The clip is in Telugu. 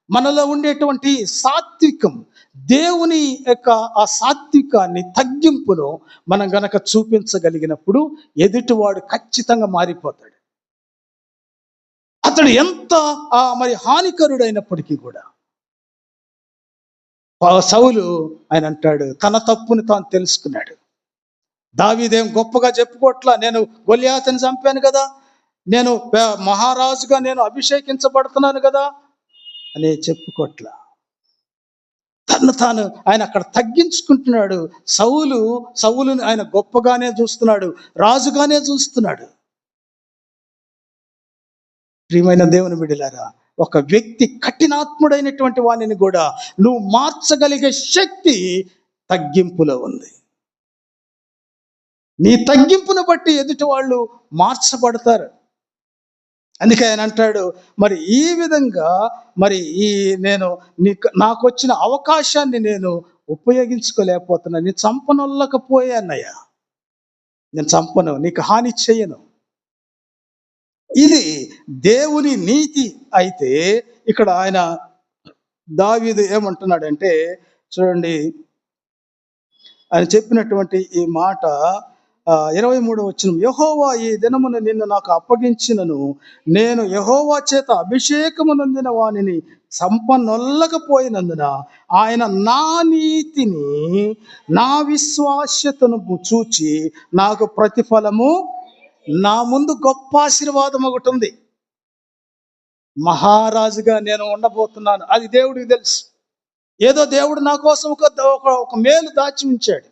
మనలో ఉండేటువంటి సాత్వికం, దేవుని యొక్క ఆ సాత్వికాన్ని, తగ్గింపును మనం గనక చూపించగలిగినప్పుడు ఎదుటివాడు ఖచ్చితంగా మారిపోతాడు. అతడు ఎంత మరి హానికరుడైనప్పటికీ కూడా సౌలు ఆయన అంటాడు, తన తప్పుని తాను తెలుసుకున్నాడు. దావీదేం గొప్పగా చెప్పుకోట్లా, నేను గొల్యాతుని చంపాను కదా, నేను మహారాజుగా నేను అభిషేకించబడుతున్నాను కదా అని చెప్పుకోట్లా. తను తాను ఆయన అక్కడ తగ్గించుకుంటున్నాడు. సౌలుని ఆయన గొప్పగానే చూస్తున్నాడు, రాజుగానే చూస్తున్నాడు. ప్రియమైన దేవుని బిడ్డలారా, ఒక వ్యక్తి కఠినాత్ముడైనటువంటి వానిని కూడా నువ్వు మార్చగలిగే శక్తి తగ్గింపులో ఉంది. నీ తగ్గింపును బట్టి ఎదుటి వాళ్ళు మార్చబడతారు. అందుకే ఆయన అంటాడు, మరి ఈ విధంగా మరి నాకు వచ్చిన అవకాశాన్ని నేను ఉపయోగించుకోలేకపోతున్నా. నేను చంపనొల్లకపోయానయ్యా, నేను చంపను, నీకు హాని చేయను. ఇది దేవుని నీతి. అయితే ఇక్కడ దావీదు ఏమంటున్నాడంటే చూడండి, ఆయన చెప్పినటువంటి ఈ మాట 23వ వచనం, యెహోవా ఈ దినమున నిన్ను నాకు అప్పగించినను, నేను యెహోవా చేత అభిషేకము నొందిన వానిని చంపనొల్లకపోయినందున ఆయన నా నీతిని, నా విశ్వాస్యతను చూచి నాకు ప్రతిఫలము, నా ముందు గొప్ప ఆశీర్వాదం ఒకటి ఉంది. మహారాజుగా నేను ఉండబోతున్నాను, అది దేవుడికి తెలుసు. ఏదో దేవుడు నా కోసం ఒక మేలు దాచి ఉంచాడు.